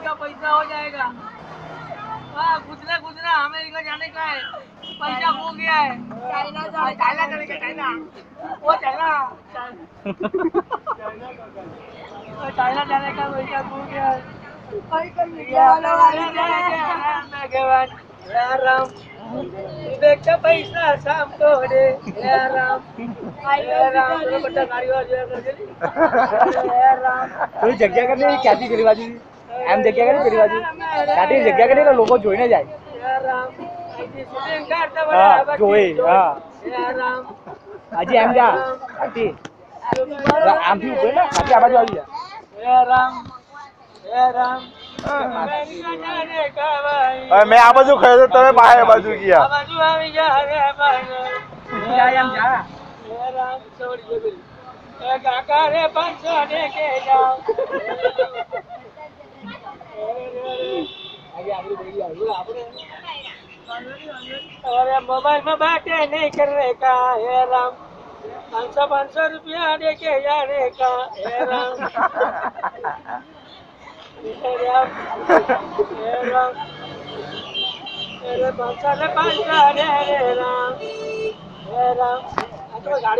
का पैसा हो जाएगा। हाँ गुजरा गुजरा अमेरिका जाने का है, पैसा हो गया है। चाइना जाने का, चाइना वो चाइना चाइना जाने का पैसा हो गया है। राम देखा पैसा शाम को दे राम बड़ा गाड़ी राम થોડી જગ્યા કરી ક્યાંથી પેલી બાજુ એમ જગ્યા કરી પેલી બાજુ ક્યાંથી જગ્યા કરી તો લોકો જોઈને જાય હા જોઈ હા હજી એમ જા ક્યાંથી આમથી ઉપર ને ક્યાંથી આ બાજુ આવી જા રામ રામ मैं आ बाजू खड़े तो तमे बाहर बाजू किया बाजू આવી ગયા હવે જા એમ જા રામ छोड़ दे ए काका रे 500 दे के जाओ आगे आगे बढ़ी आपने अरे मोबाइल में बातें नहीं करने का हे राम 500 रुपया दे के जाने का हे राम हे राम अरे 500 दे रे राम हे राम गाड़ी